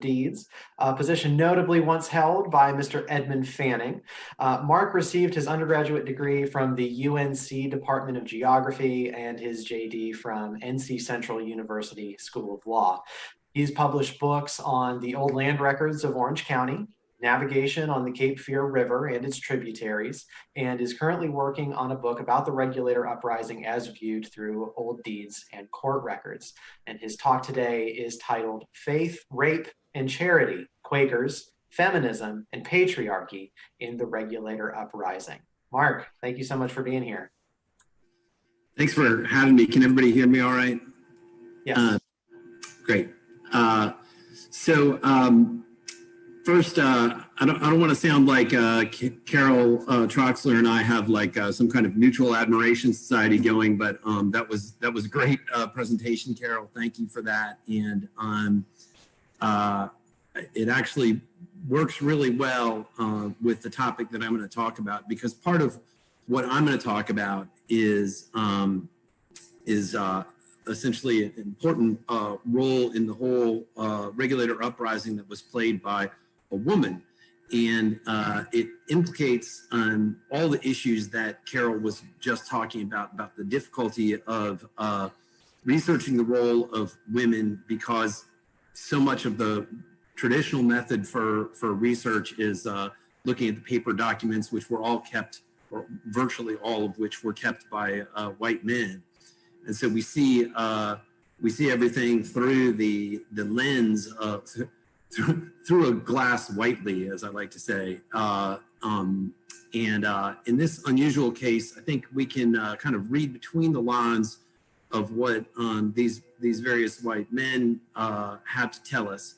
deeds, a position notably once held by Mr. Edmund Fanning. Mark received his undergraduate degree from the UNC Department of Geography and his JD from NC Central University School of Law. He's published books on the old land records of Orange County, navigation on the Cape Fear River and its tributaries, and is currently working on a book about the Regulator Uprising as viewed through old deeds and court records. And his talk today is titled Faith, Rape, and Charity, Quakers, Feminism, and Patriarchy in the Regulator Uprising. Mark, thank you so much for being here. Thanks for having me. Can everybody hear me all right? Yes. Great. First, I don't want to sound like Carol Troxler and I have like some kind of mutual admiration society going, but that was a great presentation, Carol. Thank you for that. And it actually works really well with the topic that I'm going to talk about, because part of what I'm going to talk about is essentially an important role in the whole regulator uprising that was played by a woman. And it implicates all the issues that Carol was just talking about the difficulty of researching the role of women, because so much of the traditional method for research is looking at the paper documents, which were all kept, or virtually all of which were kept by white men. And so we see everything through the lens of through a glass whitely, as I like to say. In this unusual case, I think we can kind of read between the lines of what these various white men have to tell us.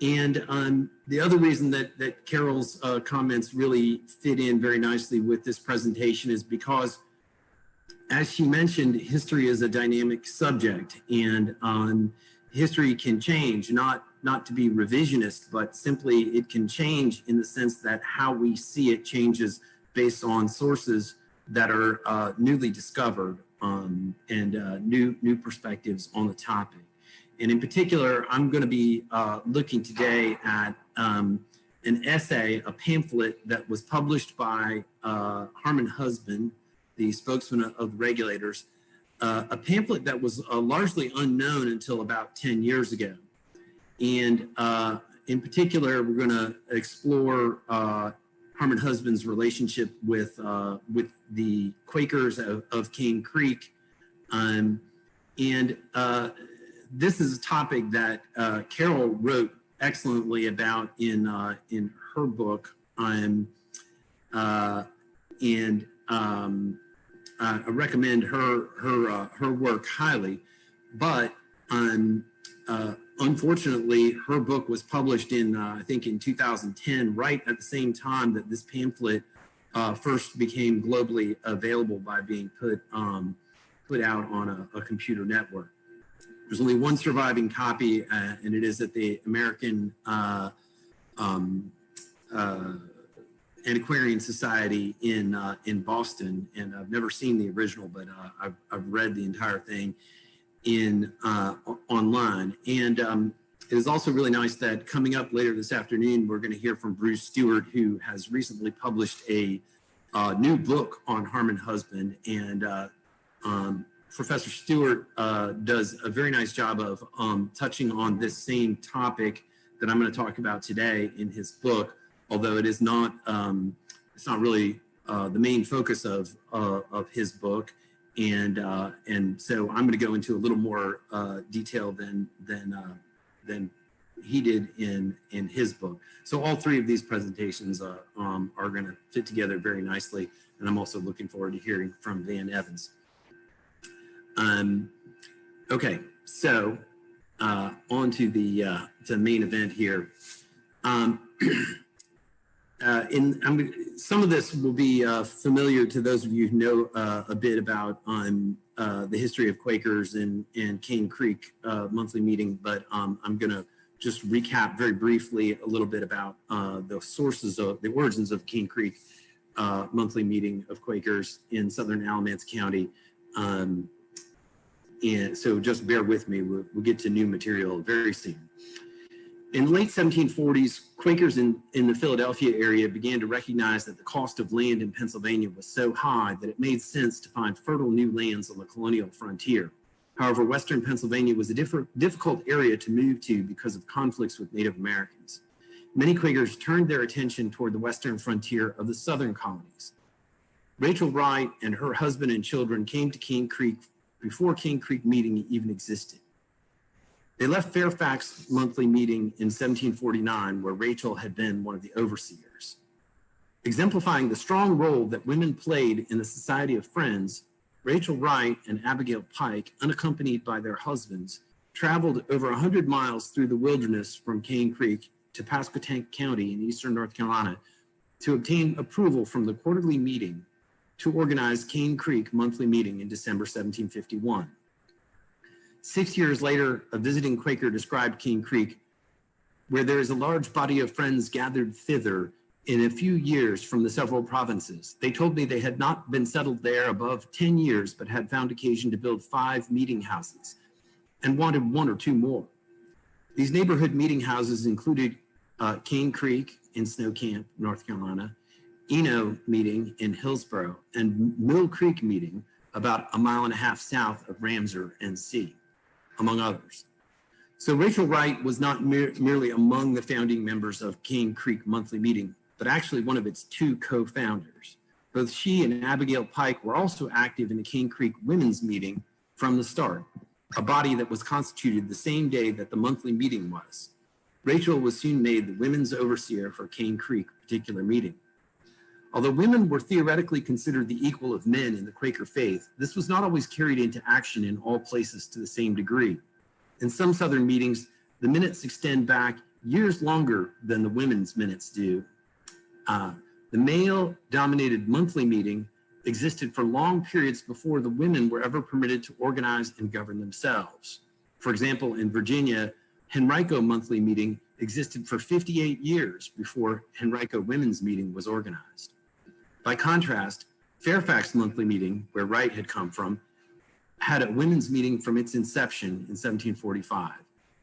And the other reason that Carol's comments really fit in very nicely with this presentation is because, as she mentioned, history is a dynamic subject, and history can change, not to be revisionist, but simply it can change in the sense that how we see it changes based on sources that are newly discovered and new perspectives on the topic. And in particular, I'm going to be looking today at an essay, a pamphlet that was published by Harmon Husband, the spokesman of the regulators, a pamphlet that was largely unknown until about 10 years ago. And in particular, we're going to explore Harmon Husband's relationship with the Quakers of Cane Creek. This is a topic that Carol wrote excellently about in her book. I recommend her work highly, but unfortunately, her book was published in I think in 2010, right at the same time that this pamphlet first became globally available by being put out on a computer network. There's only one surviving copy, and it is at the American Antiquarian Society in Boston, and I've never seen the original, but I've read the entire thing online. And it is also really nice that coming up later this afternoon, we're going to hear from Bruce Stewart, who has recently published a new book on Harmon Husband. And Professor Stewart does a very nice job of touching on this same topic that I'm going to talk about today in his book, although it is not it's not really the main focus of his book. And so I'm going to go into a little more detail than he did in his book. So all three of these presentations are going to fit together very nicely, and I'm also looking forward to hearing from Van Evans. Okay, so on to the main event here. Some of this will be familiar to those of you who know a bit about the history of Quakers and Cane Creek monthly meeting, but I'm going to just recap very briefly a little bit about the origins of Cane Creek monthly meeting of Quakers in southern Alamance County. And so just bear with me, we'll get to new material very soon. In the late 1740s, Quakers in the Philadelphia area began to recognize that the cost of land in Pennsylvania was so high that it made sense to find fertile new lands on the colonial frontier. However, Western Pennsylvania was a difficult area to move to because of conflicts with Native Americans. Many Quakers turned their attention toward the western frontier of the southern colonies. Rachel Wright and her husband and children came to Cane Creek before Cane Creek meeting even existed. They left Fairfax monthly meeting in 1749, where Rachel had been one of the overseers. Exemplifying the strong role that women played in the Society of Friends, Rachel Wright and Abigail Pike, unaccompanied by their husbands, traveled over 100 miles through the wilderness from Cane Creek to Pasquotank County in eastern North Carolina to obtain approval from the quarterly meeting to organize Cane Creek monthly meeting in December 1751. 6 years later, a visiting Quaker described Cane Creek, where there is a large body of friends gathered thither in a few years from the several provinces. They told me they had not been settled there above 10 years, but had found occasion to build 5 meeting houses and wanted 1 or 2 more. These neighborhood meeting houses included Cane Creek in Snow Camp, North Carolina, Eno meeting in Hillsborough, and Mill Creek meeting about 1.5 miles south of Ramsar, NC, among others. So Rachel Wright was not merely among the founding members of Cane Creek monthly meeting, but actually one of its 2 co-founders. Both she and Abigail Pike were also active in the Cane Creek Women's Meeting from the start, a body that was constituted the same day that the monthly meeting was. Rachel was soon made the women's overseer for Cane Creek particular meeting. Although women were theoretically considered the equal of men in the Quaker faith, this was not always carried into action in all places to the same degree. In some Southern meetings, the minutes extend back years longer than the women's minutes do. The male-dominated monthly meeting existed for long periods before the women were ever permitted to organize and govern themselves. For example, in Virginia, Henrico monthly meeting existed for 58 years before Henrico Women's Meeting was organized. By contrast, Fairfax monthly meeting, where Wright had come from, had a women's meeting from its inception in 1745,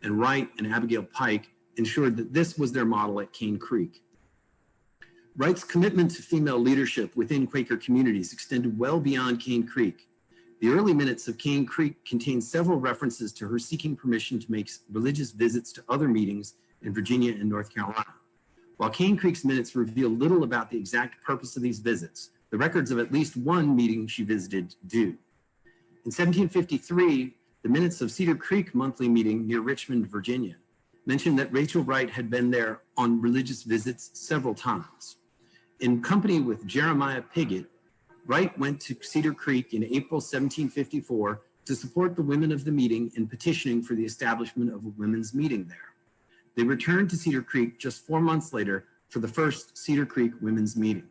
and Wright and Abigail Pike ensured that this was their model at Cane Creek. Wright's commitment to female leadership within Quaker communities extended well beyond Cane Creek. The early minutes of Cane Creek contain several references to her seeking permission to make religious visits to other meetings in Virginia and North Carolina. While Cane Creek's minutes reveal little about the exact purpose of these visits, the records of at least 1 meeting she visited do. In 1753, the minutes of Cedar Creek monthly meeting near Richmond, Virginia, mentioned that Rachel Wright had been there on religious visits several times. In company with Jeremiah Pigott, Wright went to Cedar Creek in April 1754 to support the women of the meeting in petitioning for the establishment of a women's meeting there. They returned to Cedar Creek just 4 months later for the first Cedar Creek Women's Meeting.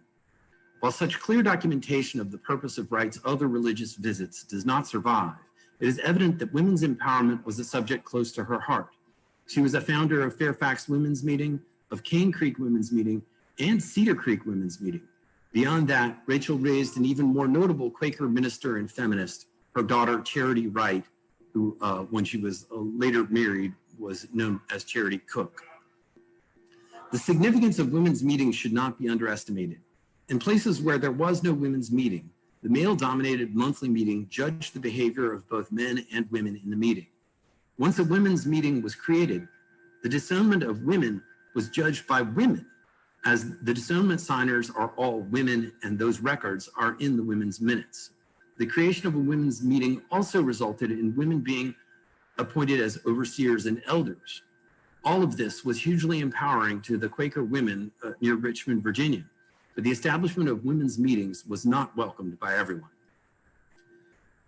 While such clear documentation of the purpose of Wright's other religious visits does not survive, it is evident that women's empowerment was a subject close to her heart. She was a founder of Fairfax Women's Meeting, of Cane Creek Women's Meeting, and Cedar Creek Women's Meeting. Beyond that, Rachel raised an even more notable Quaker minister and feminist, her daughter Charity Wright, who, when she was later married, was known as Charity Cook. The significance of women's meetings should not be underestimated. In places where there was no women's meeting, the male-dominated monthly meeting judged the behavior of both men and women in the meeting. Once a women's meeting was created, the disownment of women was judged by women, as the disownment signers are all women and those records are in the women's minutes. The creation of a women's meeting also resulted in women being appointed as overseers and elders. All of this was hugely empowering to the Quaker women near Richmond, Virginia, but the establishment of women's meetings was not welcomed by everyone.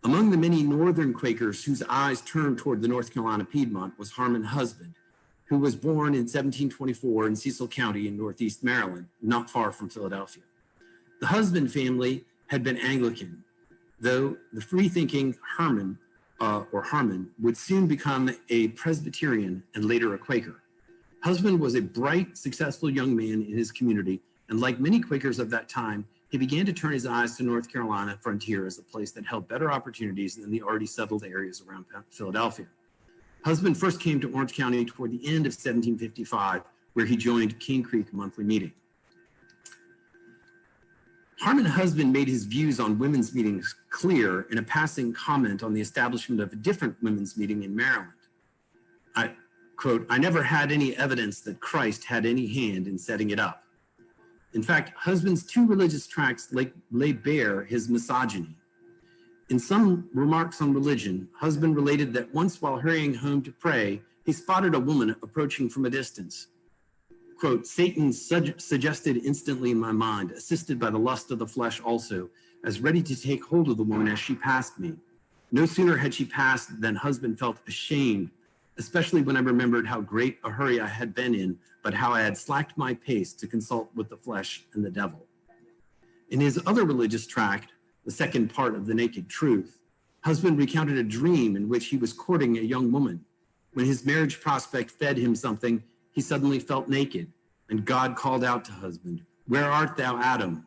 Among the many Northern Quakers whose eyes turned toward the North Carolina Piedmont was Harmon Husband, who was born in 1724 in Cecil County in Northeast Maryland, not far from Philadelphia. The Husband family had been Anglican, though the free-thinking Harmon would soon become a Presbyterian and later a Quaker. Husband was a bright, successful young man in his community, and like many Quakers of that time, he began to turn his eyes to North Carolina frontier as a place that held better opportunities than the already settled areas around Philadelphia. Husband first came to Orange County toward the end of 1755, where he joined Cane Creek Monthly Meeting. Harmon Husband made his views on women's meetings clear in a passing comment on the establishment of a different women's meeting in Maryland. I quote, "I never had any evidence that Christ had any hand in setting it up." In fact, Husband's two religious tracts lay bare his misogyny. In some remarks on religion, Husband related that once while hurrying home to pray, he spotted a woman approaching from a distance. Quote, "Satan suggested instantly in my mind, assisted by the lust of the flesh also, as ready to take hold of the woman as she passed me. No sooner had she passed than Husband felt ashamed, especially when I remembered how great a hurry I had been in, but how I had slacked my pace to consult with the flesh and the devil." In his other religious tract, the second part of The Naked Truth, Husband recounted a dream in which he was courting a young woman. When his marriage prospect fed him something, he suddenly felt naked, and God called out to Husband, "Where art thou, Adam?"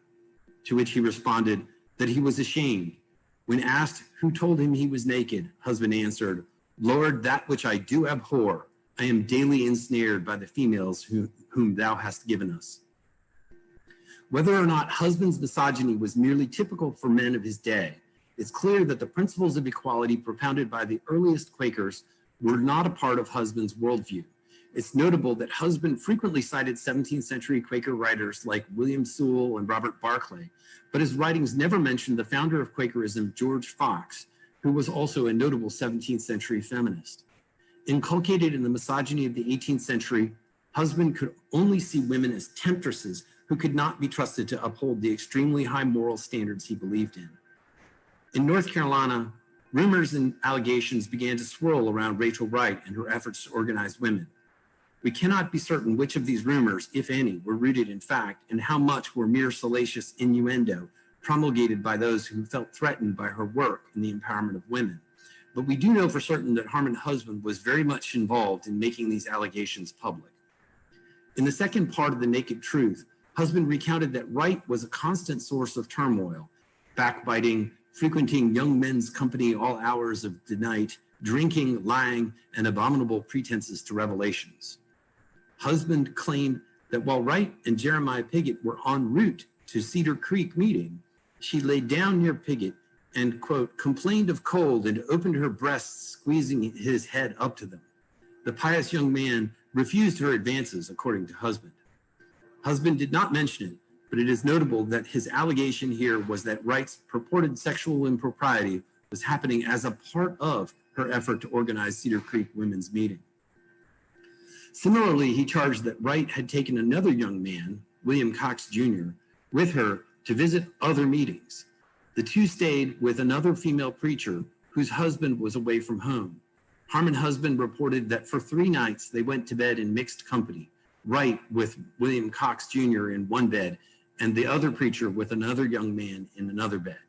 To which he responded that he was ashamed. When asked who told him he was naked, Husband answered, "Lord, that which I do abhor, I am daily ensnared by the females whom thou hast given us." Whether or not Husband's misogyny was merely typical for men of his day, it's clear that the principles of equality propounded by the earliest Quakers were not a part of Husband's worldview. It's notable that Husband frequently cited 17th century Quaker writers like William Sewell and Robert Barclay, but his writings never mentioned the founder of Quakerism, George Fox, who was also a notable 17th century feminist. Inculcated in the misogyny of the 18th century, Husband could only see women as temptresses who could not be trusted to uphold the extremely high moral standards he believed in. In North Carolina, rumors and allegations began to swirl around Rachel Wright and her efforts to organize women. We cannot be certain which of these rumors, if any, were rooted in fact and how much were mere salacious innuendo promulgated by those who felt threatened by her work in the empowerment of women. But we do know for certain that Harmon Husband was very much involved in making these allegations public. In the second part of The Naked Truth, Husband recounted that Wright was a constant source of turmoil, backbiting, frequenting young men's company all hours of the night, drinking, lying, and abominable pretenses to revelations. Husband claimed that while Wright and Jeremiah Pigott were en route to Cedar Creek meeting, she laid down near Pigott and, quote, "complained of cold and opened her breasts, squeezing his head up to them. The pious young man refused her advances," according to Husband. Husband did not mention it, but it is notable that his allegation here was that Wright's purported sexual impropriety was happening as a part of her effort to organize Cedar Creek Women's Meeting. Similarly, he charged that Wright had taken another young man, William Cox Jr., with her to visit other meetings. The two stayed with another female preacher whose husband was away from home. Harmon Husband reported that for 3 nights they went to bed in mixed company, Wright with William Cox Jr. in one bed and the other preacher with another young man in another bed.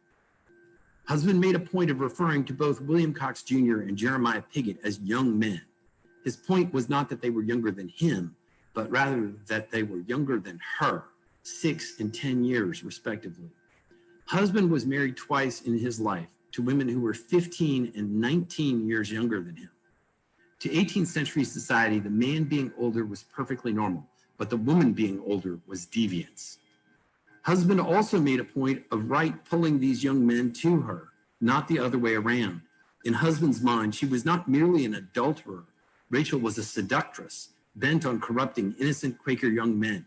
Husband made a point of referring to both William Cox Jr. and Jeremiah Pigott as young men. His point was not that they were younger than him, but rather that they were younger than her, 6 and 10 years respectively. Husband was married twice in his life to women who were 15 and 19 years younger than him. To 18th century society, the man being older was perfectly normal, but the woman being older was deviance. Husband also made a point of Wright pulling these young men to her, not the other way around. In Husband's mind, she was not merely an adulterer. Rachel was a seductress, bent on corrupting innocent Quaker young men.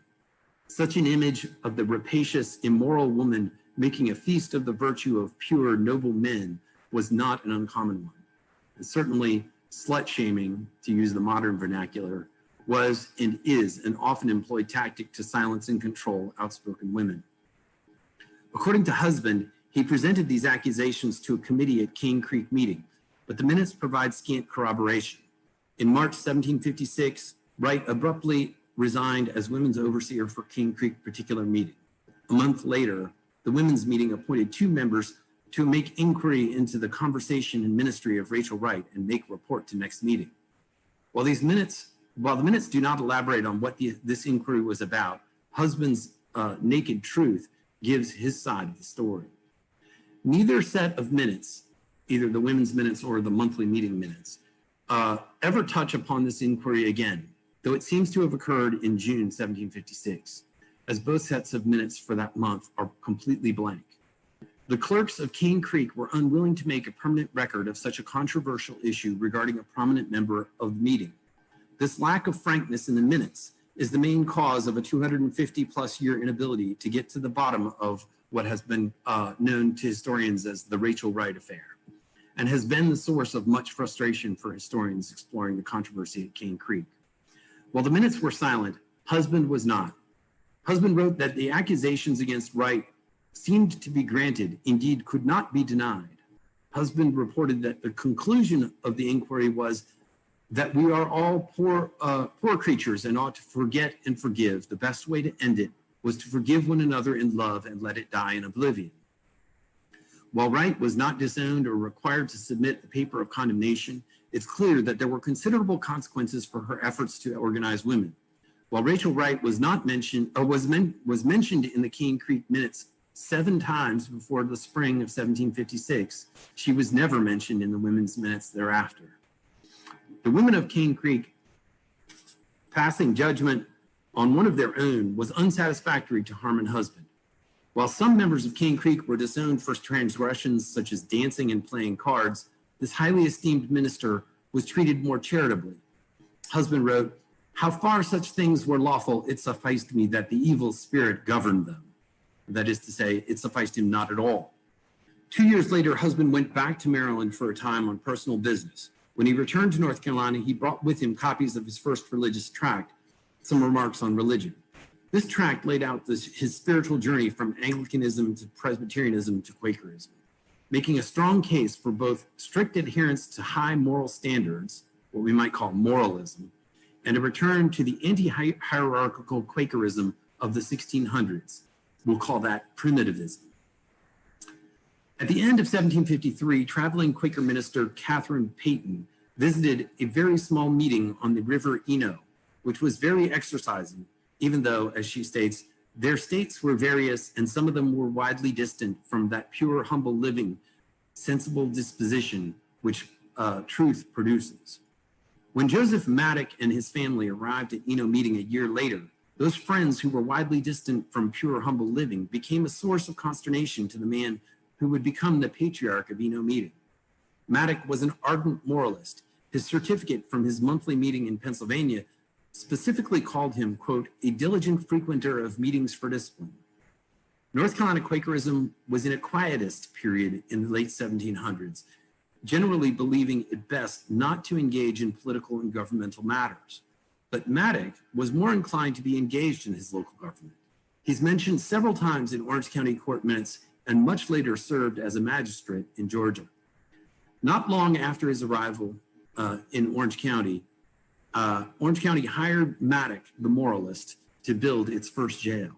Such an image of the rapacious, immoral woman making a feast of the virtue of pure, noble men was not an uncommon one. And certainly, slut-shaming, to use the modern vernacular, was and is an often employed tactic to silence and control outspoken women. According to Husband, he presented these accusations to a committee at Cane Creek meeting, but the minutes provide scant corroboration. In March 1756, Wright abruptly resigned as women's overseer for Cane Creek particular meeting. A month later, the women's meeting appointed 2 members to make inquiry into the conversation and ministry of Rachel Wright and make report to next meeting. While the minutes do not elaborate on what this inquiry was about, Husband's Naked Truth gives his side of the story. Neither set of minutes, either the women's minutes or the monthly meeting minutes, ever touch upon this inquiry again, though it seems to have occurred in June 1756, as both sets of minutes for that month are completely blank. The clerks of Cane Creek were unwilling to make a permanent record of such a controversial issue regarding a prominent member of the meeting. This lack of frankness in the minutes is the main cause of a 250-plus year inability to get to the bottom of what has been known to historians as the Rachel Wright affair, and has been the source of much frustration for historians exploring the controversy at Cane Creek. While the minutes were silent, Husband was not. Husband wrote that the accusations against Wright seemed to be granted, indeed could not be denied. Husband reported that the conclusion of the inquiry was that we are all poor creatures and ought to forget and forgive. The best way to end it was to forgive one another in love and let it die in oblivion. While Wright was not disowned or required to submit a paper of condemnation, it's clear that there were considerable consequences for her efforts to organize women. While Rachel Wright was not mentioned, or was mentioned in the Cane Creek minutes 7 times before the spring of 1756, she was never mentioned in the women's minutes thereafter. The women of Cane Creek passing judgment on one of their own was unsatisfactory to Harmon Husband. While some members of Cane Creek were disowned for transgressions such as dancing and playing cards, this highly esteemed minister was treated more charitably. Husband wrote, "How far such things were lawful, it sufficed me that the evil spirit governed them." That is to say, it sufficed him not at all. 2 years later, Husband went back to Maryland for a time on personal business. When he returned to North Carolina, he brought with him copies of his first religious tract, Some Remarks on Religion. This tract laid out his spiritual journey from Anglicanism to Presbyterianism to Quakerism, making a strong case for both strict adherence to high moral standards, what we might call moralism, and a return to the anti-hierarchical Quakerism of the 1600s. We'll call that primitivism. At the end of 1753, traveling Quaker minister Catherine Peyton visited a very small meeting on the River Eno, which was very exercising, even though, as she states, their states were various and some of them were widely distant from that pure, humble living, sensible disposition which truth produces. When Joseph Maddock and his family arrived at Eno meeting a year later, those friends who were widely distant from pure, humble living became a source of consternation to the man who would become the patriarch of Eno meeting. Maddock was an ardent moralist. His certificate from his monthly meeting in Pennsylvania specifically called him, quote, a diligent frequenter of meetings for discipline. North Carolina Quakerism was in a quietist period in the late 1700s, generally believing it best not to engage in political and governmental matters. But Maddock was more inclined to be engaged in his local government. He's mentioned several times in Orange County court minutes and much later served as a magistrate in Georgia. Not long after his arrival in Orange County hired Maddock, the moralist, to build its first jail.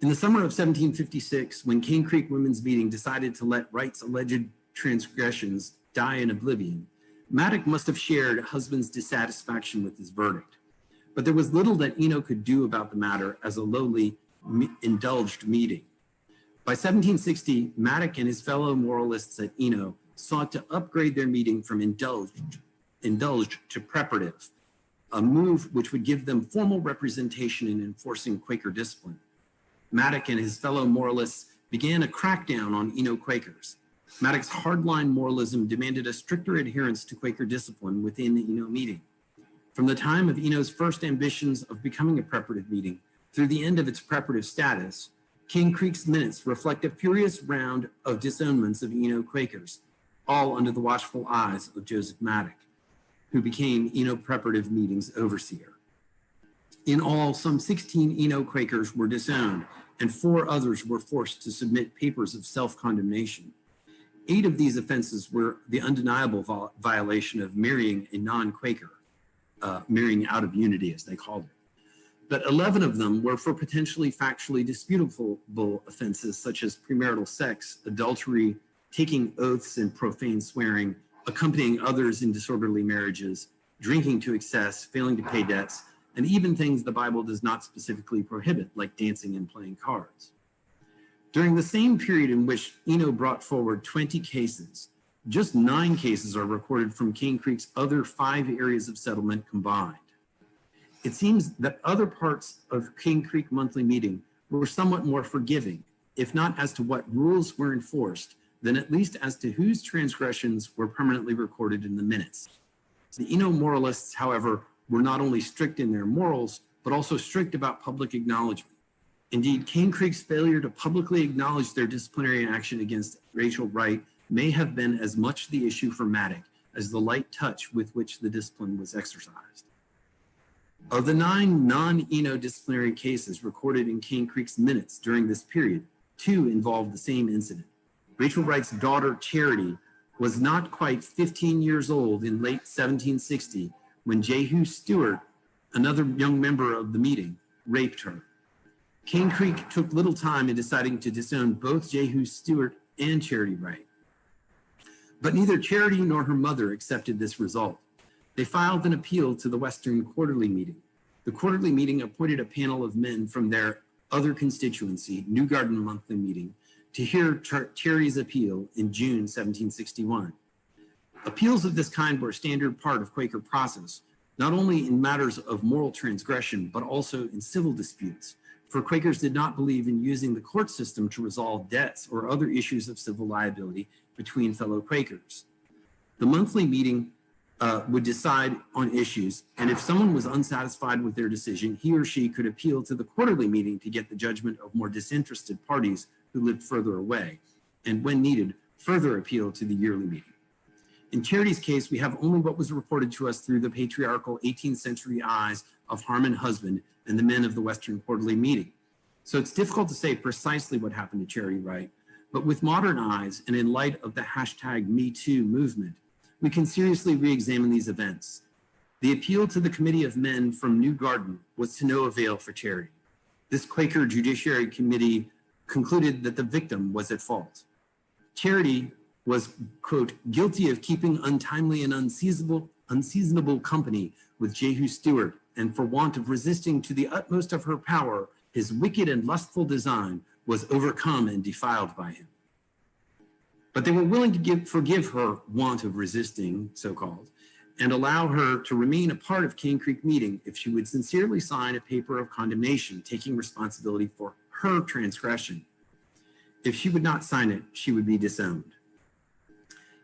In the summer of 1756, when Cane Creek Women's Meeting decided to let Wright's alleged transgressions die in oblivion, Maddock must have shared Husband's dissatisfaction with his verdict. But there was little that Eno could do about the matter as a lowly, indulged meeting. By 1760, Maddock and his fellow moralists at Eno sought to upgrade their meeting from indulged to preparative, a move which would give them formal representation in enforcing Quaker discipline. Maddock and his fellow moralists began a crackdown on Eno Quakers. Maddock's hardline moralism demanded a stricter adherence to Quaker discipline within the Eno meeting. From the time of Eno's first ambitions of becoming a preparative meeting through the end of its preparative status, Cane Creek's minutes reflect a furious round of disownments of Eno Quakers, all under the watchful eyes of Joseph Maddock, who became Eno preparative meeting's overseer. In all, some 16 Eno Quakers were disowned, and 4 others were forced to submit papers of self-condemnation. 8 of these offenses were the undeniable violation of marrying a non-Quaker, marrying out of unity, as they called it. But 11 of them were for potentially factually disputable offenses such as premarital sex, adultery, taking oaths and profane swearing, accompanying others in disorderly marriages, drinking to excess, failing to pay debts, and even things the Bible does not specifically prohibit, like dancing and playing cards. During the same period in which Eno brought forward 20 cases, just 9 cases are recorded from Cane Creek's other 5 areas of settlement combined. It seems that other parts of Cane Creek monthly meeting were somewhat more forgiving, if not as to what rules were enforced, then at least as to whose transgressions were permanently recorded in the minutes. The Eno moralists, however, were not only strict in their morals, but also strict about public acknowledgement. Indeed, Cane Creek's failure to publicly acknowledge their disciplinary action against Rachel Wright may have been as much the issue for Maddock as the light touch with which the discipline was exercised. Of the 9 non-Eno disciplinary cases recorded in Cane Creek's minutes during this period, 2 involved the same incident. Rachel Wright's daughter, Charity, was not quite 15 years old in late 1760 when Jehu Stewart, another young member of the meeting, raped her. Cane Creek took little time in deciding to disown both Jehu Stewart and Charity Wright. But neither Charity nor her mother accepted this result. They filed an appeal to the Western Quarterly Meeting. The Quarterly Meeting appointed a panel of men from their other constituency, New Garden Monthly Meeting, to hear Charity's appeal in June 1761. Appeals of this kind were a standard part of Quaker process, not only in matters of moral transgression, but also in civil disputes, for Quakers did not believe in using the court system to resolve debts or other issues of civil liability between fellow Quakers. The monthly meeting would decide on issues, and if someone was unsatisfied with their decision, he or she could appeal to the quarterly meeting to get the judgment of more disinterested parties who lived further away, and when needed, further appeal to the yearly meeting. In Charity's case, we have only what was reported to us through the patriarchal 18th century eyes of Harmon Husband and the men of the Western Quarterly Meeting. So it's difficult to say precisely what happened to Charity Wright, but with modern eyes and in light of the #MeToo movement, we can seriously re-examine these events. The appeal to the Committee of Men from New Garden was to no avail for Charity. This Quaker Judiciary Committee concluded that the victim was at fault. Charity was, quote, guilty of keeping untimely and unseasonable company with Jehu Stewart, and for want of resisting to the utmost of her power, his wicked and lustful design was overcome and defiled by him. But they were willing to forgive her want of resisting, so-called, and allow her to remain a part of Cane Creek meeting if she would sincerely sign a paper of condemnation taking responsibility for her transgression. If she would not sign it, she would be disowned.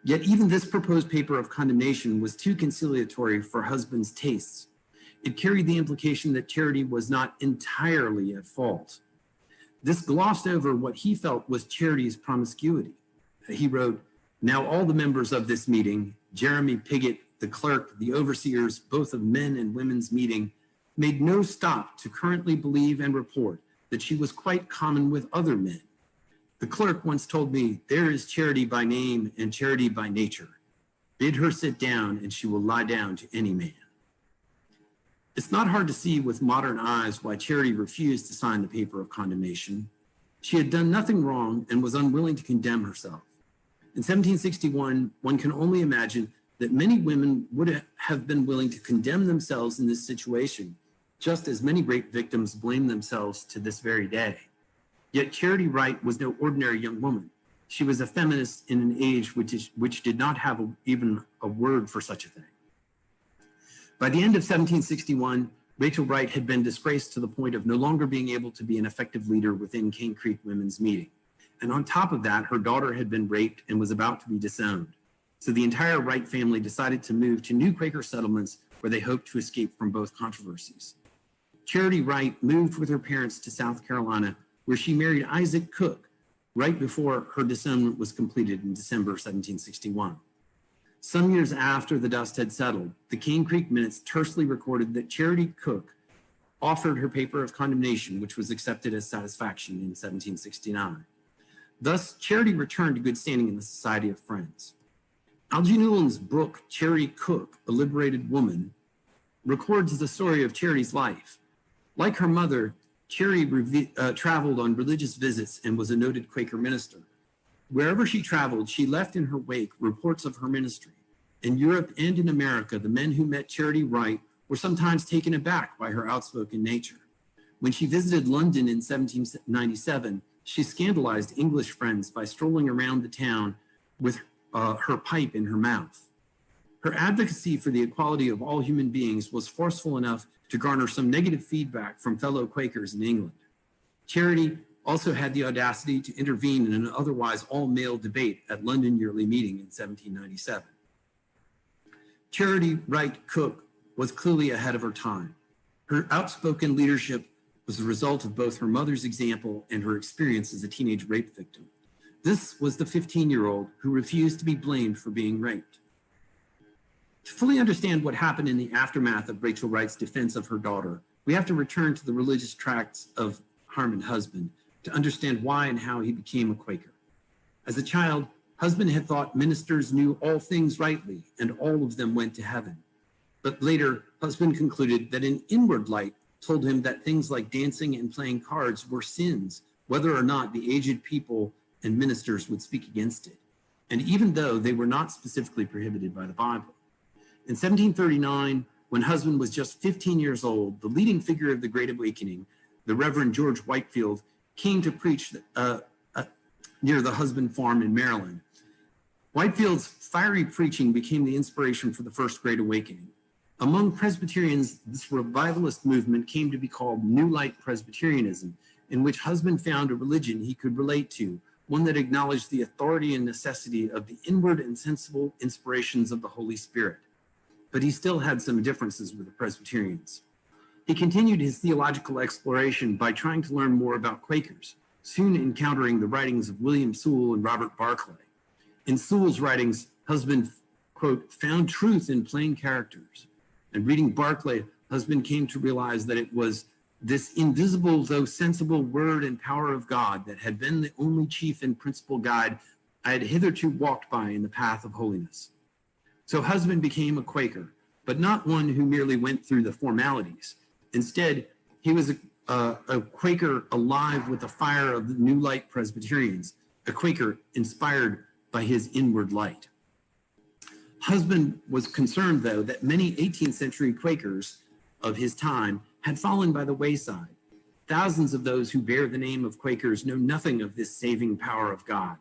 Yet even this proposed paper of condemnation was too conciliatory for Husband's tastes. It carried the implication that Charity was not entirely at fault. This glossed over what he felt was Charity's promiscuity. He wrote, now all the members of this meeting, Jeremy Piggott, the clerk, the overseers, both of men and women's meeting, made no stop to currently believe and report that she was quite common with other men. The clerk once told me, there is Charity by name and Charity by nature. Bid her sit down and she will lie down to any man. It's not hard to see with modern eyes why Charity refused to sign the paper of condemnation. She had done nothing wrong and was unwilling to condemn herself. In 1761, one can only imagine that many women would have been willing to condemn themselves in this situation, just as many rape victims blame themselves to this very day. Yet Charity Wright was no ordinary young woman. She was a feminist in an age which did not have even a word for such a thing. By the end of 1761, Rachel Wright had been disgraced to the point of no longer being able to be an effective leader within Cane Creek Women's Meeting. And on top of that, her daughter had been raped and was about to be disowned. So the entire Wright family decided to move to new Quaker settlements where they hoped to escape from both controversies. Charity Wright moved with her parents to South Carolina, where she married Isaac Cook right before her disownment was completed in December 1761. Some years after the dust had settled, the Cane Creek minutes tersely recorded that Charity Cook offered her paper of condemnation, which was accepted as satisfaction in 1769. Thus, Charity returned to good standing in the Society of Friends. Algie Newland's book, Charity Cook, A Liberated Woman, records the story of Charity's life. Like her mother, Charity traveled on religious visits and was a noted Quaker minister. Wherever she traveled, she left in her wake reports of her ministry. In Europe and in America, the men who met Charity Wright were sometimes taken aback by her outspoken nature. When she visited London in 1797, she scandalized English friends by strolling around the town with her pipe in her mouth. Her advocacy for the equality of all human beings was forceful enough to garner some negative feedback from fellow Quakers in England. Charity also had the audacity to intervene in an otherwise all-male debate at London Yearly Meeting in 1797. Charity Wright Cook was clearly ahead of her time. Her outspoken leadership was the result of both her mother's example and her experience as a teenage rape victim. This was the 15-year-old who refused to be blamed for being raped. To fully understand what happened in the aftermath of Rachel Wright's defense of her daughter, we have to return to the religious tracts of Harmon Husband to understand why and how he became a Quaker. As a child, Husband had thought ministers knew all things rightly and all of them went to heaven. But later, Husband concluded that an inward light told him that things like dancing and playing cards were sins, whether or not the aged people and ministers would speak against it, and even though they were not specifically prohibited by the Bible. In 1739, when Husband was just 15 years old, the leading figure of the Great Awakening, the Reverend George Whitefield, came to preach near the Husband farm in Maryland. Whitefield's fiery preaching became the inspiration for the First Great Awakening. Among Presbyterians, this revivalist movement came to be called New Light Presbyterianism, in which Husband found a religion he could relate to, one that acknowledged the authority and necessity of the inward and sensible inspirations of the Holy Spirit. But he still had some differences with the Presbyterians. He continued his theological exploration by trying to learn more about Quakers, soon encountering the writings of William Sewell and Robert Barclay. In Sewell's writings, Husband, quote, found truth in plain characters. And reading Barclay, Husband came to realize that it was this invisible though sensible word and power of God that had been the only chief and principal guide I had hitherto walked by in the path of holiness. So Husband became a Quaker, but not one who merely went through the formalities. Instead, he was a Quaker alive with the fire of the New Light Presbyterians, a Quaker inspired by his inward light. Husband was concerned, though, that many 18th century Quakers of his time had fallen by the wayside. Thousands of those who bear the name of Quakers know nothing of this saving power of God.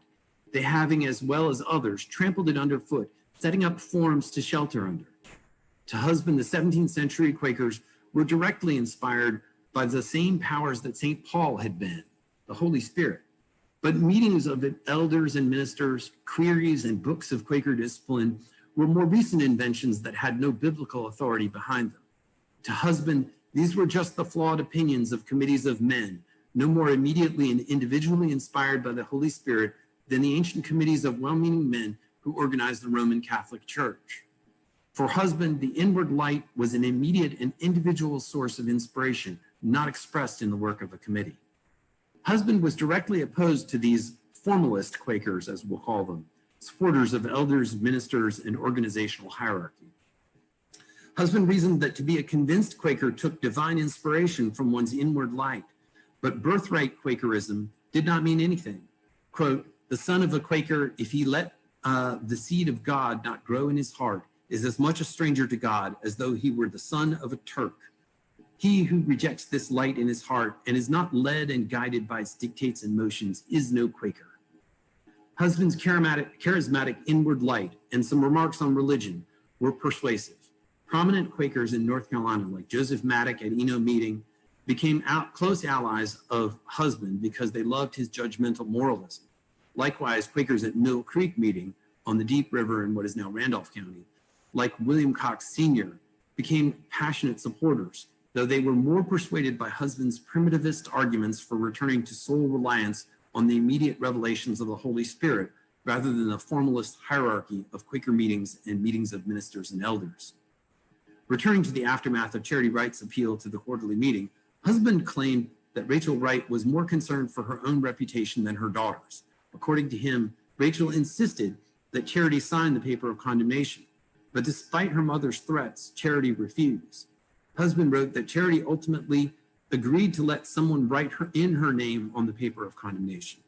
They having, as well as others, trampled it underfoot, setting up forms to shelter under. To Husband, the 17th century Quakers were directly inspired by the same powers that St. Paul had been, the Holy Spirit. But meetings of elders and ministers, queries and books of Quaker discipline were more recent inventions that had no biblical authority behind them. To Husband, these were just the flawed opinions of committees of men, no more immediately and individually inspired by the Holy Spirit than the ancient committees of well-meaning men who organized the Roman Catholic Church. For Husband, the inward light was an immediate and individual source of inspiration, not expressed in the work of a committee. Husband was directly opposed to these formalist Quakers, as we'll call them, supporters of elders, ministers, and organizational hierarchy. Husband reasoned that to be a convinced Quaker took divine inspiration from one's inward light, but birthright Quakerism did not mean anything. Quote, the son of a Quaker, if he let the seed of God not grow in his heart, is as much a stranger to God as though he were the son of a Turk. He who rejects this light in his heart and is not led and guided by its dictates and motions is no Quaker. Husband's charismatic inward light and some remarks on religion were persuasive. Prominent Quakers in North Carolina, like Joseph Maddock at Eno Meeting, became close allies of Husband because they loved his judgmental moralism. Likewise, Quakers at Mill Creek Meeting on the Deep River in what is now Randolph County, like William Cox Sr., became passionate supporters, though they were more persuaded by Husband's primitivist arguments for returning to sole reliance on the immediate revelations of the Holy Spirit, rather than the formalist hierarchy of Quaker meetings and meetings of ministers and elders. Returning to the aftermath of Charity Wright's appeal to the quarterly meeting, Husband claimed that Rachel Wright was more concerned for her own reputation than her daughter's. According to him, Rachel insisted that Charity sign the paper of condemnation, but despite her mother's threats, Charity refused. Husband wrote that Charity ultimately agreed to let someone write her name on the paper of condemnation.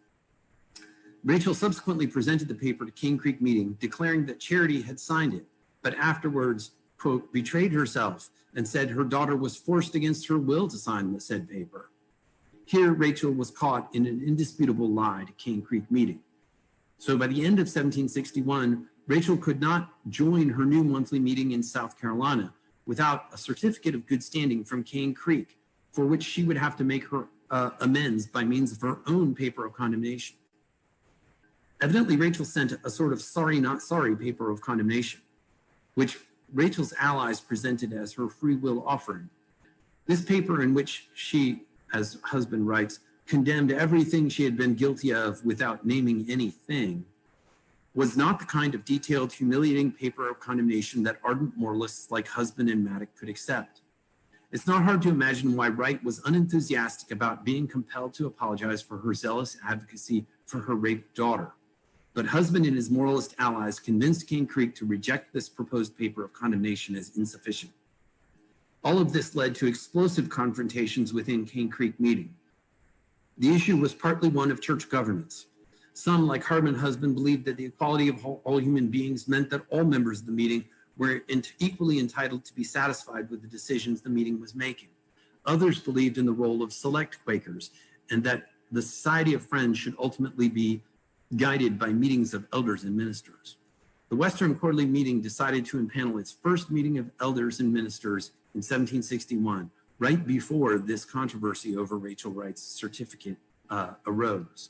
Rachel subsequently presented the paper to King Creek Meeting, declaring that Charity had signed it, but afterwards, quote, betrayed herself and said her daughter was forced against her will to sign the said paper. Here, Rachel was caught in an indisputable lie to King Creek Meeting. So by the end of 1761, Rachel could not join her new monthly meeting in South Carolina without a certificate of good standing from Cane Creek, for which she would have to make her amends by means of her own paper of condemnation. Evidently, Rachel sent a sort of sorry not sorry paper of condemnation, which Rachel's allies presented as her free will offering. This paper, in which she, as husband writes, condemned everything she had been guilty of without naming anything, was not the kind of detailed, humiliating paper of condemnation that ardent moralists like Husband and Maddock could accept. It's not hard to imagine why Wright was unenthusiastic about being compelled to apologize for her zealous advocacy for her raped daughter. But Husband and his moralist allies convinced Cane Creek to reject this proposed paper of condemnation as insufficient. All of this led to explosive confrontations within Cane Creek meeting. The issue was partly one of church governance. Some, like Hardman Husband, believed that the equality of all human beings meant that all members of the meeting were equally entitled to be satisfied with the decisions the meeting was making. Others believed in the role of select Quakers and that the Society of Friends should ultimately be guided by meetings of elders and ministers. The Western Quarterly Meeting decided to impanel its first meeting of elders and ministers in 1761, right before this controversy over Rachel Wright's certificate arose.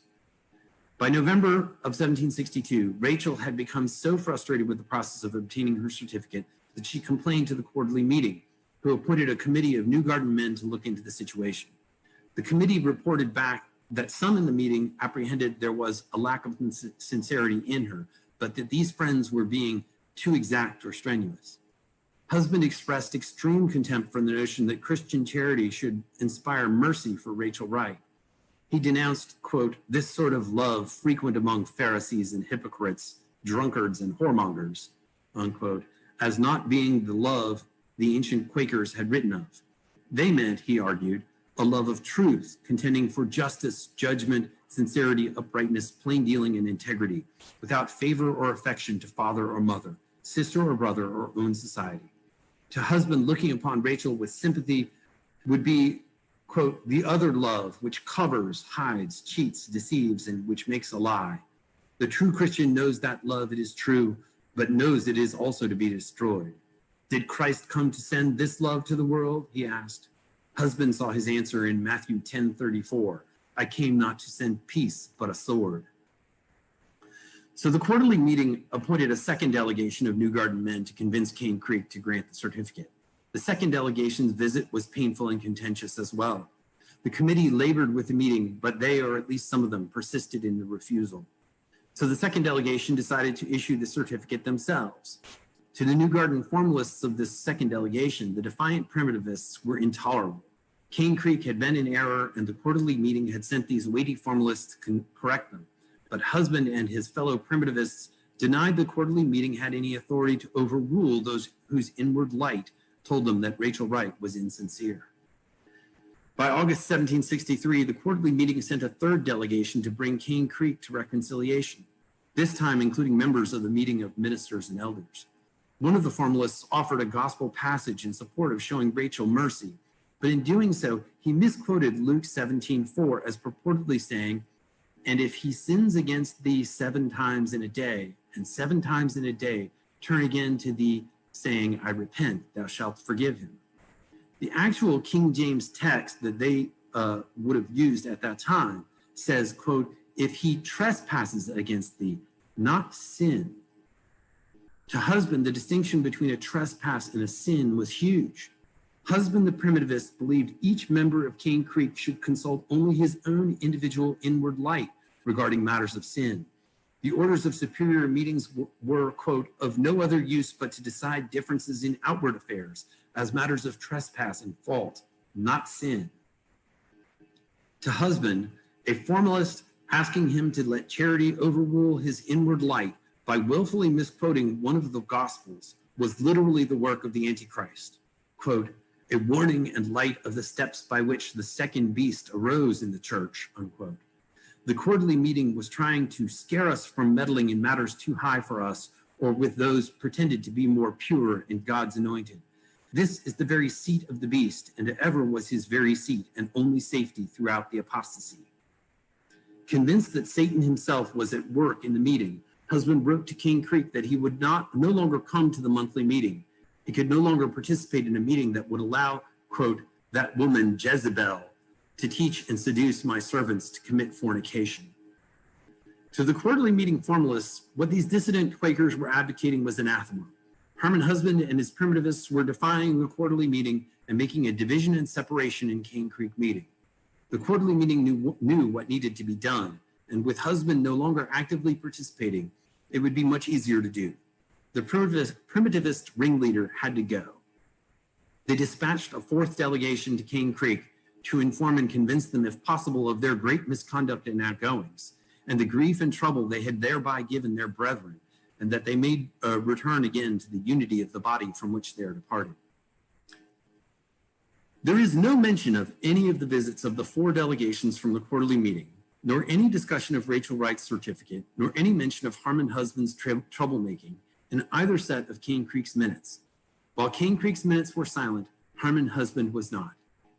By November of 1762, Rachel had become so frustrated with the process of obtaining her certificate that she complained to the Quarterly Meeting, who appointed a committee of New Garden men to look into the situation. The committee reported back that some in the meeting apprehended there was a lack of sincerity in her, but that these friends were being too exact or strenuous. Husband expressed extreme contempt for the notion that Christian charity should inspire mercy for Rachel Wright. He denounced, quote, this sort of love frequent among Pharisees and hypocrites, drunkards and whoremongers, unquote, as not being the love the ancient Quakers had written of. They meant, he argued, a love of truth, contending for justice, judgment, sincerity, uprightness, plain dealing, and integrity, without favor or affection to father or mother, sister or brother, or own society. To Husband, looking upon Rachel with sympathy would be, quote, the other love which covers, hides, cheats, deceives, and which makes a lie. The true Christian knows that love it is true, but knows it is also to be destroyed. Did Christ come to send this love to the world? He asked. Husband saw his answer in Matthew 10:34. I came not to send peace, but a sword. So the Quarterly Meeting appointed a second delegation of New Garden men to convince Cane Creek to grant the certificate. The second delegation's visit was painful and contentious as well. The committee labored with the meeting, but they, or at least some of them, persisted in the refusal. So the second delegation decided to issue the certificate themselves. To the New Garden formalists of this second delegation, the defiant primitivists were intolerable. Cane Creek had been in error, and the Quarterly Meeting had sent these weighty formalists to correct them. But Husband and his fellow primitivists denied the Quarterly Meeting had any authority to overrule those whose inward light told them that Rachel Wright was insincere. By August 1763, the Quarterly Meeting sent a third delegation to bring Cane Creek to reconciliation, this time including members of the meeting of ministers and elders. One of the formalists offered a gospel passage in support of showing Rachel mercy, but in doing so, he misquoted Luke 17:4 as purportedly saying, and if he sins against thee 7 times in a day, and 7 times in a day turn again to thee, saying, I repent, thou shalt forgive him. The actual King James text that they would have used at that time says, quote, if he trespasses against thee, not sin. To Husband, the distinction between a trespass and a sin was huge. Husband, the primitivist, believed each member of Cane Creek should consult only his own individual inward light regarding matters of sin. The orders of superior meetings were, quote, of no other use but to decide differences in outward affairs as matters of trespass and fault, not sin. To Husband, a formalist asking him to let charity overrule his inward light by willfully misquoting one of the Gospels was literally the work of the Antichrist. Quote, a warning and light of the steps by which the second beast arose in the church, unquote. The Quarterly Meeting was trying to scare us from meddling in matters too high for us or with those pretended to be more pure and God's anointed. This is the very seat of the beast, and ever was his very seat and only safety throughout the apostasy. Convinced that Satan himself was at work in the meeting, husband wrote to Cane Creek that he would no longer come to the monthly meeting. He could no longer participate in a meeting that would allow, quote, that woman Jezebel to teach and seduce my servants to commit fornication. To the quarterly meeting formalists, what these dissident Quakers were advocating was anathema. Harmon Husband and his primitivists were defying the quarterly meeting and making a division and separation in Cane Creek meeting. The quarterly meeting knew what needed to be done, and with Husband no longer actively participating, it would be much easier to do. The primitivist ringleader had to go. They dispatched a fourth delegation to Cane Creek to inform and convince them, if possible, of their great misconduct and outgoings, and the grief and trouble they had thereby given their brethren, and that they may return again to the unity of the body from which they are departed. There is no mention of any of the visits of the four delegations from the quarterly meeting, nor any discussion of Rachel Wright's certificate, nor any mention of Harmon Husband's troublemaking in either set of Cane Creek's minutes. While Cane Creek's minutes were silent, Harmon Husband was not.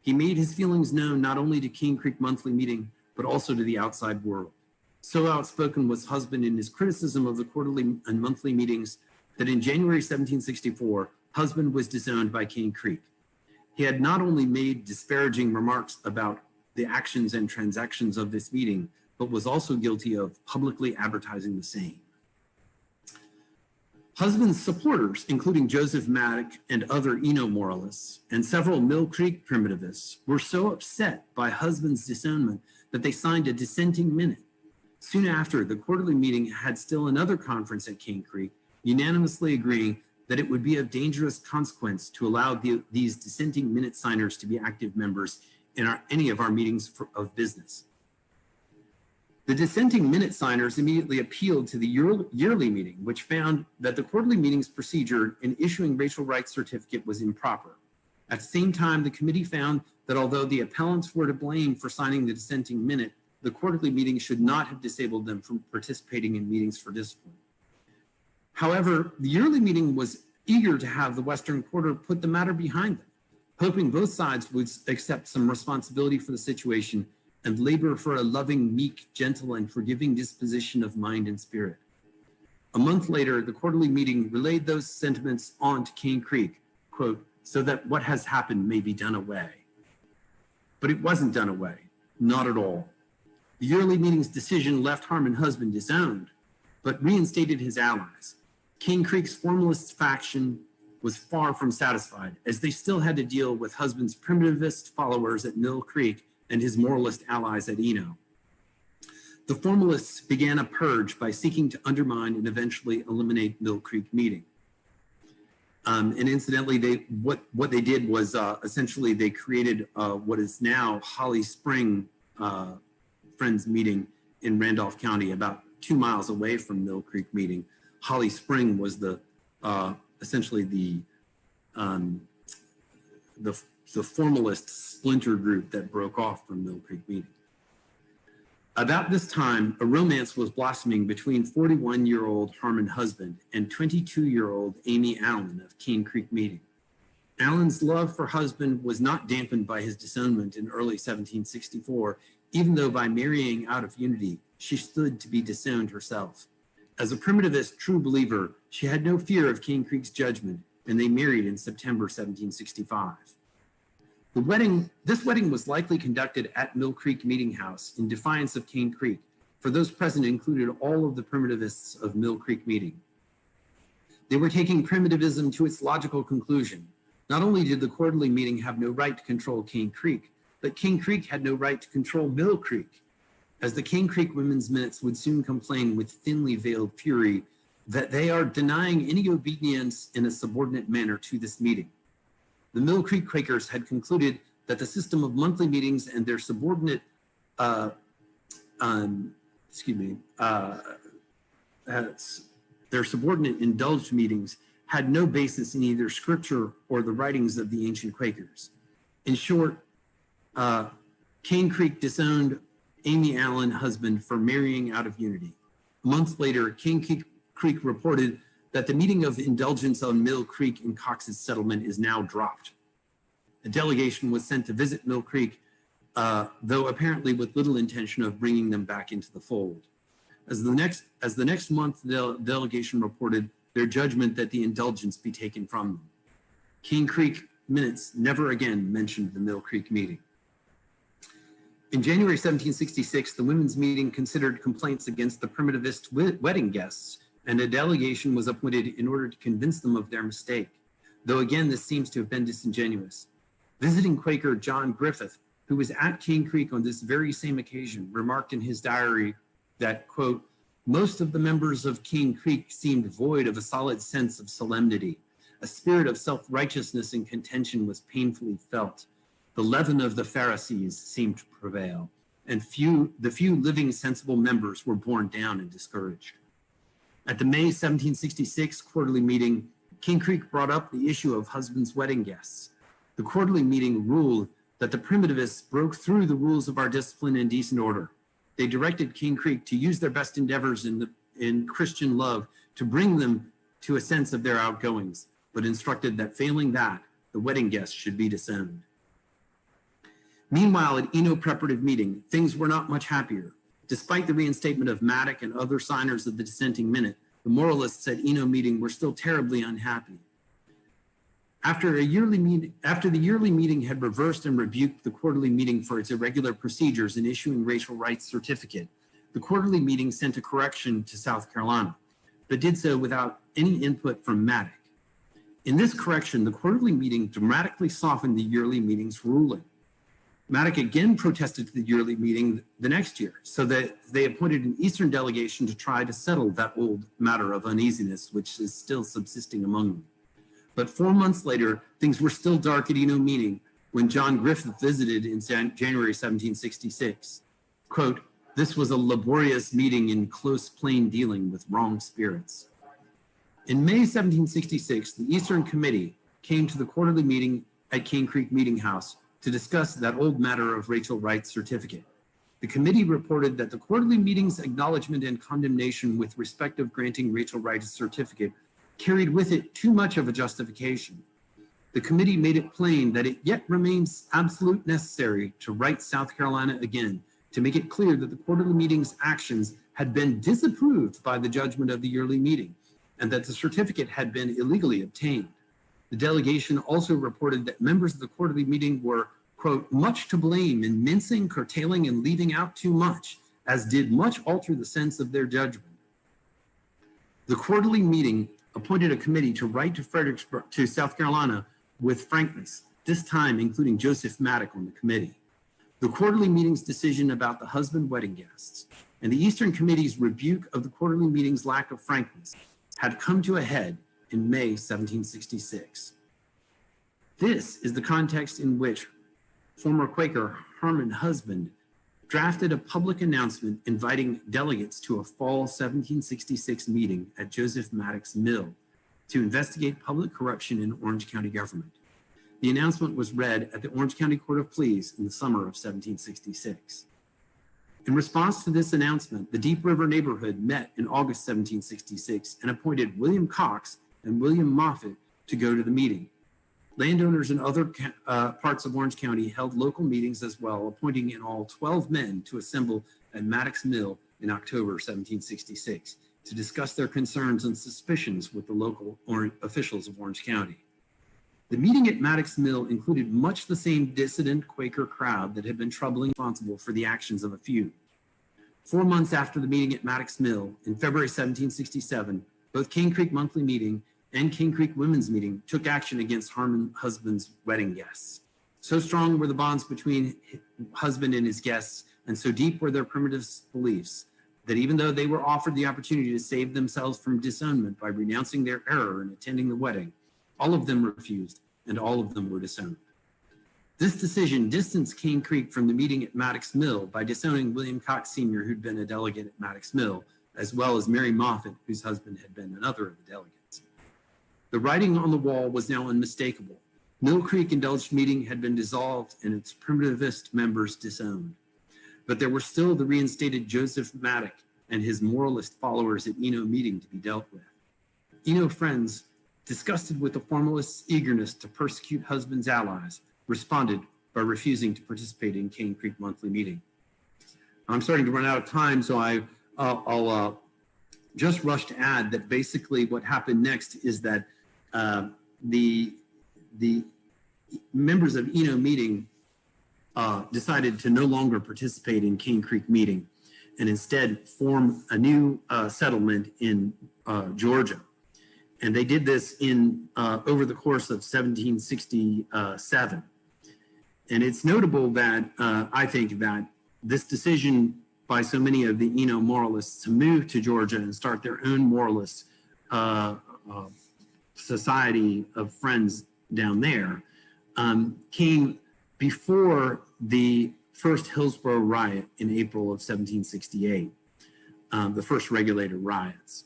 He made his feelings known not only to Cane Creek monthly meeting, but also to the outside world. So outspoken was Husband in his criticism of the quarterly and monthly meetings that in January 1764, Husband was disowned by Cane Creek. He had not only made disparaging remarks about the actions and transactions of this meeting, but was also guilty of publicly advertising the same. Husband's supporters, including Joseph Maddock and other Eno moralists, and several Mill Creek primitivists, were so upset by Husband's disownment that they signed a dissenting minute. Soon after, the quarterly meeting had still another conference at Cane Creek, unanimously agreeing that it would be of dangerous consequence to allow these dissenting minute signers to be active members in any of our meetings of business. The dissenting minute signers immediately appealed to the yearly meeting, which found that the quarterly meeting's procedure in issuing Rachel Wright's certificate was improper. At the same time, the committee found that although the appellants were to blame for signing the dissenting minute, the quarterly meeting should not have disabled them from participating in meetings for discipline. However, the yearly meeting was eager to have the Western Quarter put the matter behind them, hoping both sides would accept some responsibility for the situation and labor for a loving, meek, gentle, and forgiving disposition of mind and spirit. A month later, the quarterly meeting relayed those sentiments on to Cane Creek, quote, so that what has happened may be done away. But it wasn't done away, not at all. The yearly meeting's decision left Harmon Husband disowned, but reinstated his allies. Cane Creek's formalist faction was far from satisfied, as they still had to deal with Husband's primitivist followers at Mill Creek and his moralist allies at Eno. The formalists began a purge by seeking to undermine and eventually eliminate Mill Creek meeting. And incidentally, what they did was essentially they created what is now Holly Spring Friends meeting in Randolph County, about 2 miles away from Mill Creek meeting. Holly Spring was the essentially the formalist splinter group that broke off from Mill Creek meeting. About this time, a romance was blossoming between 41-year-old Harmon Husband and 22-year-old Amy Allen of Cane Creek meeting. Allen's love for Husband was not dampened by his disownment in early 1764, even though by marrying out of unity, she stood to be disowned herself. As a primitivist true believer, she had no fear of Cane Creek's judgment, and they married in September 1765. This wedding was likely conducted at Mill Creek Meeting House in defiance of Cane Creek, for those present included all of the primitivists of Mill Creek meeting. They were taking primitivism to its logical conclusion. Not only did the quarterly meeting have no right to control Cane Creek, but Cane Creek had no right to control Mill Creek, as the Cane Creek Women's Minutes would soon complain with thinly veiled fury that they are denying any obedience in a subordinate manner to this meeting. The Mill Creek Quakers had concluded that the system of monthly meetings and their subordinate, indulged meetings had no basis in either scripture or the writings of the ancient Quakers. In short, Cane Creek disowned Amy Allen Husband for marrying out of unity. A month later, Cane Creek reported that the meeting of indulgence on Mill Creek in Cox's settlement is now dropped. A delegation was sent to visit Mill Creek though apparently with little intention of bringing them back into the fold. As the next month, the delegation reported their judgment that the indulgence be taken from them. Cane Creek minutes never again mentioned the Mill Creek meeting. In January 1766, the women's meeting considered complaints against the primitivist wedding guests, and a delegation was appointed in order to convince them of their mistake, though again this seems to have been disingenuous. Visiting Quaker John Griffith, who was at Cane Creek on this very same occasion, remarked in his diary that, quote, most of the members of Cane Creek seemed void of a solid sense of solemnity. A spirit of self-righteousness and contention was painfully felt. The leaven of the Pharisees seemed to prevail, and the few living sensible members were borne down and discouraged. At the May 1766 quarterly meeting, Cane Creek brought up the issue of husbands' wedding guests. The quarterly meeting ruled that the primitivists broke through the rules of our discipline and decent order. They directed Cane Creek to use their best endeavors in Christian love to bring them to a sense of their outgoings, but instructed that failing that, the wedding guests should be disowned. Meanwhile, at Eno preparative meeting, things were not much happier. Despite the reinstatement of Maddock and other signers of the dissenting minute, the moralists at Eno meeting were still terribly unhappy. After the yearly meeting had reversed and rebuked the quarterly meeting for its irregular procedures in issuing racial rights certificate, the quarterly meeting sent a correction to South Carolina, but did so without any input from Maddock. In this correction, the quarterly meeting dramatically softened the yearly meeting's ruling. Maddock again protested to the yearly meeting the next year, so that they appointed an Eastern delegation to try to settle that old matter of uneasiness, which is still subsisting among them. But 4 months later, things were still dark at Eno meeting when John Griffith visited in January 1766. Quote, this was a laborious meeting in close plain dealing with wrong spirits. In May 1766, the Eastern Committee came to the quarterly meeting at Cane Creek Meeting House to discuss that old matter of racial rights certificate. The committee reported that the quarterly meeting's acknowledgement and condemnation with respect of granting racial rights certificate carried with it too much of a justification. The committee made it plain that it yet remains absolute necessary to write South Carolina again to make it clear that the quarterly meeting's actions had been disapproved by the judgment of the yearly meeting and that the certificate had been illegally obtained. The delegation also reported that members of the quarterly meeting were, quote, much to blame in mincing, curtailing, and leaving out too much, as did much alter the sense of their judgment. The quarterly meeting appointed a committee to write to South Carolina with frankness, this time including Joseph Maddock on the committee. The quarterly meeting's decision about the husband wedding guests and the Eastern Committee's rebuke of the quarterly meeting's lack of frankness had come to a head in May 1766. This is the context in which former Quaker Harmon Husband drafted a public announcement inviting delegates to a fall 1766 meeting at Joseph Maddock's mill to investigate public corruption in Orange County government. The announcement was read at the Orange County Court of Pleas in the summer of 1766. In response to this announcement, the Deep River neighborhood met in August 1766 and appointed William Cox and William Moffett to go to the meeting. Landowners in other parts of Orange County held local meetings as well, appointing in all 12 men to assemble at Maddock's Mill in October 1766 to discuss their concerns and suspicions with the local officials of Orange County. The meeting at Maddock's Mill included much the same dissident Quaker crowd that had been troubling responsible for the actions of a few. 4 months after the meeting at Maddock's Mill, in February 1767, both Cane Creek Monthly Meeting and Cane Creek Women's Meeting took action against Harmon Husband's wedding guests. So strong were the bonds between husband and his guests, and so deep were their primitive beliefs, that even though they were offered the opportunity to save themselves from disownment by renouncing their error and attending the wedding, all of them refused, and all of them were disowned. This decision distanced Cane Creek from the meeting at Maddock's Mill by disowning William Cox Sr., who'd been a delegate at Maddock's Mill, as well as Mary Moffett, whose husband had been another of the delegates. The writing on the wall was now unmistakable. Mill Creek Indulged Meeting had been dissolved and its primitivist members disowned. But there were still the reinstated Joseph Maddock and his moralist followers at Eno meeting to be dealt with. Eno friends, disgusted with the formalists' eagerness to persecute husbands' allies, responded by refusing to participate in Cane Creek monthly meeting. I'm starting to run out of time, so I'll just rush to add that basically what happened next is that the members of Eno meeting decided to no longer participate in Cane Creek meeting and instead form a new settlement in Georgia. And they did this in over the course of 1767. And it's notable that I think that this decision by so many of the Eno moralists to move to Georgia and start their own moralist society of friends down there came before the first Hillsborough riot in April of 1768, the first Regulator riots.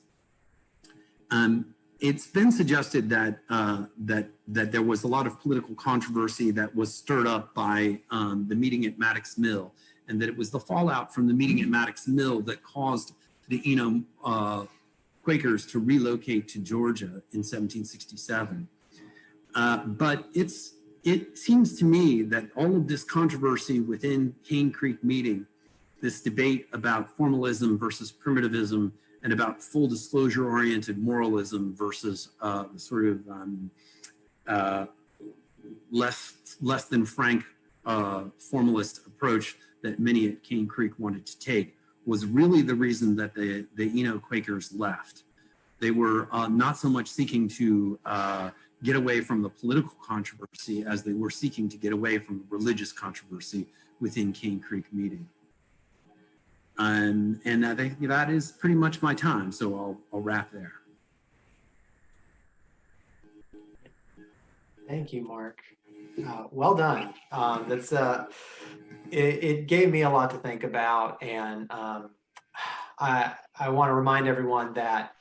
It's been suggested that that there was a lot of political controversy that was stirred up by the meeting at Maddox Mill, and that it was the fallout from the meeting at Maddox Mill that caused the Eno Quakers to relocate to Georgia in 1767. But it seems to me that all of this controversy within Cane Creek meeting, this debate about formalism versus primitivism, and about full disclosure-oriented moralism versus sort of less than frank formalist approach that many at Cane Creek wanted to take, was really the reason that the Eno Quakers left. They were not so much seeking to get away from the political controversy as they were seeking to get away from the religious controversy within Cane Creek meeting. And I think that is pretty much my time, so I'll wrap there. Thank you, Mark. Well done. That's it gave me a lot to think about, and I want to remind everyone that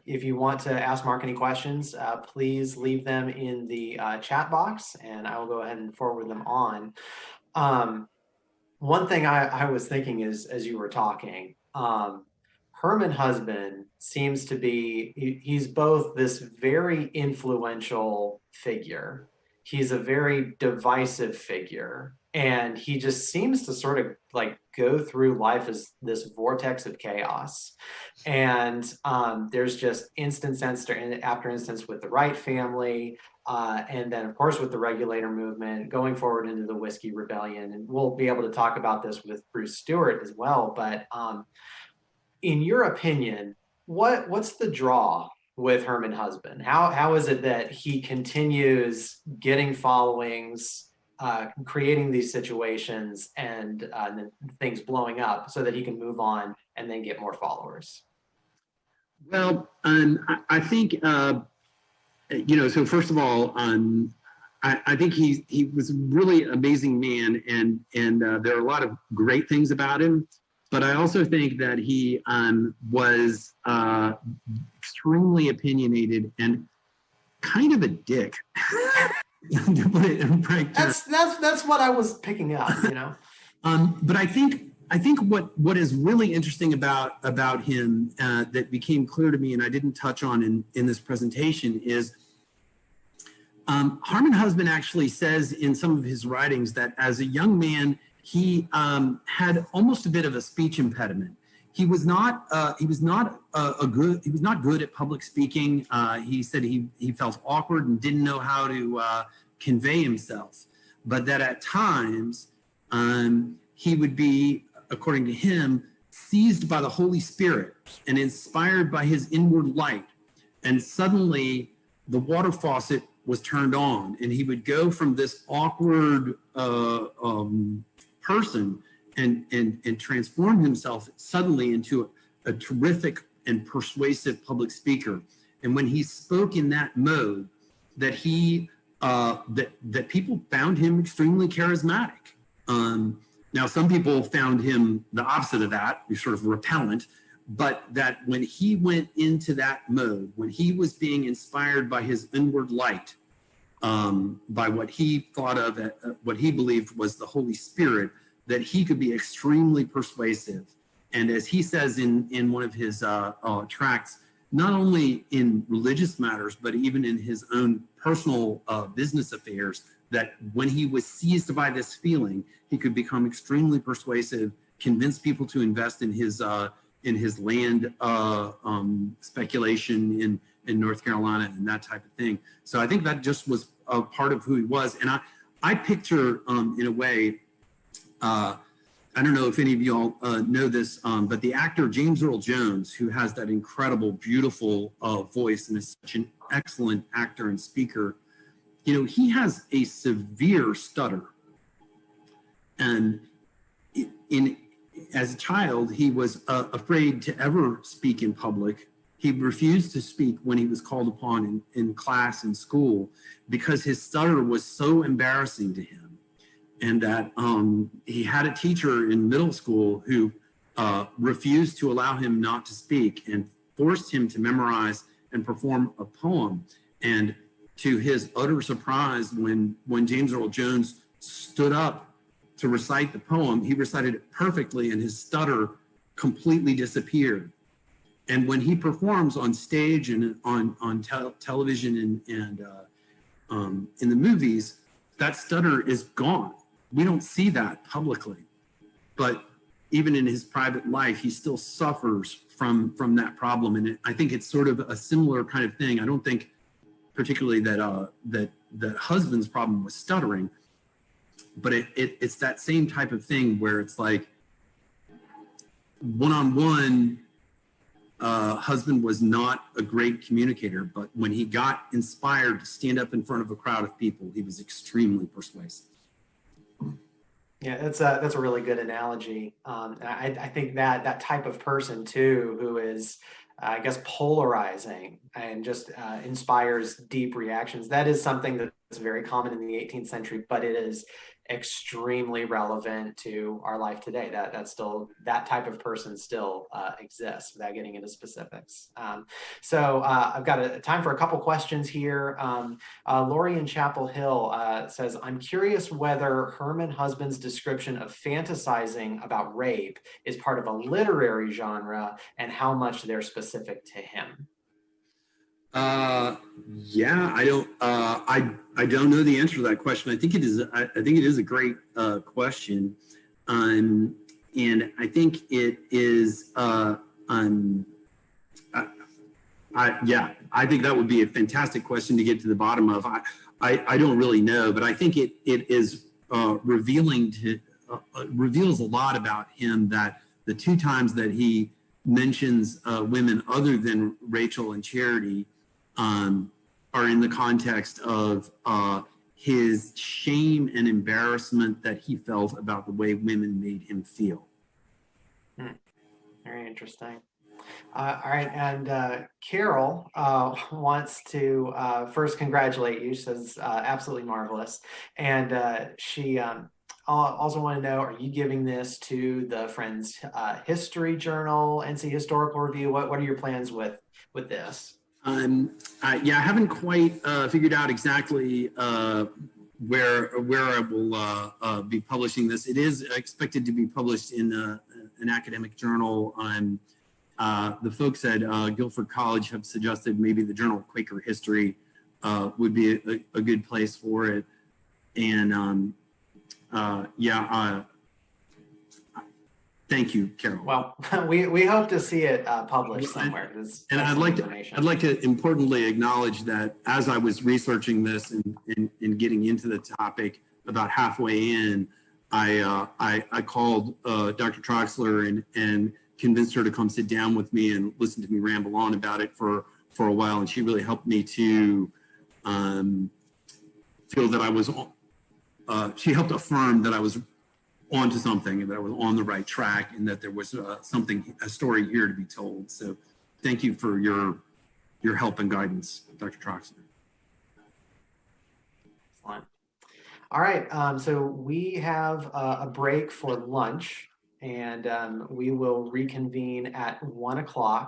if you want to ask Mark any questions, please leave them in the chat box, and I will go ahead and forward them on. One thing I was thinking is, as you were talking, Herman Husband seems to be, he's both this very influential figure, he's a very divisive figure, and he just seems to sort of like go through life as this vortex of chaos. And there's just instance after instance with the Wright family, and then of course with the Regulator movement, going forward into the Whiskey Rebellion. And we'll be able to talk about this with Bruce Stewart as well. But in your opinion, what's the draw with Herman Husband? How is it that he continues getting followings, creating these situations, and then things blowing up so that he can move on and then get more followers? Well, I think, so first of all, I think he was a really amazing man, and there are a lot of great things about him. But I also think that he was extremely opinionated and kind of a dick. To put it in that's what I was picking up, you know. But I think what is really interesting about him that became clear to me, and I didn't touch on in this presentation, is Herman Husband actually says in some of his writings that as a young man he had almost a bit of a speech impediment. He was not good at public speaking. He said he felt awkward and didn't know how to convey himself, but that at times he would be, according to him, seized by the Holy Spirit and inspired by his inward light, and suddenly the water faucet was turned on, and he would go from this awkward person and transform himself suddenly into a terrific and persuasive public speaker. And when he spoke in that mode, that he that people found him extremely charismatic. Now, some people found him the opposite of that, sort of repellent, but that when he went into that mode, when he was being inspired by his inward light, by what he thought of, what he believed was the Holy Spirit, that he could be extremely persuasive. And as he says in one of his tracts, not only in religious matters, but even in his own personal business affairs, that when he was seized by this feeling, he could become extremely persuasive, convince people to invest in his land speculation in North Carolina and that type of thing. So I think that just was a part of who he was. And I picture, in a way, I don't know if any of y'all know this, but the actor James Earl Jones, who has that incredible, beautiful voice and is such an excellent actor and speaker, he has a severe stutter. And as a child, he was afraid to ever speak in public. He refused to speak when he was called upon in class in school because his stutter was so embarrassing to him. And that he had a teacher in middle school who refused to allow him not to speak and forced him to memorize and perform a poem. And to his utter surprise, when James Earl Jones stood up to recite the poem, he recited it perfectly and his stutter completely disappeared. And when he performs on stage and on television and in the movies, that stutter is gone. We don't see that publicly, but even in his private life, he still suffers from that problem. And I think it's sort of a similar kind of thing. I don't think particularly that husband's problem was stuttering, but it's that same type of thing where it's like one-on-one, husband was not a great communicator, but when he got inspired to stand up in front of a crowd of people, he was extremely persuasive. Yeah, that's a really good analogy. I think that type of person too, who is, I guess, polarizing and just inspires deep reactions. That is something that's very common in the 18th century, but it is extremely relevant to our life today. That type of person still exists, without getting into specifics. So I've got time for a couple questions here. Lori in Chapel Hill says, I'm curious whether Herman Husband's description of fantasizing about rape is part of a literary genre and how much they're specific to him. Yeah, I don't know the answer to that question. I think it is a great question, and I think it is. I think that would be a fantastic question to get to the bottom of. I don't really know, but I think it is reveals a lot about him, that the two times that he mentions women other than Rachel and Charity are in the context of his shame and embarrassment that he felt about the way women made him feel. Very interesting. All right, and Carol wants to first congratulate you. She says absolutely marvelous, and she also want to know: are you giving this to the Friends History Journal, NC Historical Review? What are your plans with this? I haven't quite figured out exactly where I will be publishing this. It is expected to be published in an academic journal. The folks at Guilford College have suggested maybe the Journal of Quaker History would be a good place for it. And thank you, Carol. Well, we hope to see it published somewhere. And I'd like to importantly acknowledge that as I was researching this and getting into the topic, about halfway in, I called Dr. Troxler and convinced her to come sit down with me and listen to me ramble on about it for a while, and she really helped me to feel that I was. She helped affirm that I was onto something and that I was on the right track and that there was a story here to be told. So thank you for your help and guidance, Dr. Troxler. Excellent. All right, so we have a break for lunch, and we will reconvene at 1 o'clock.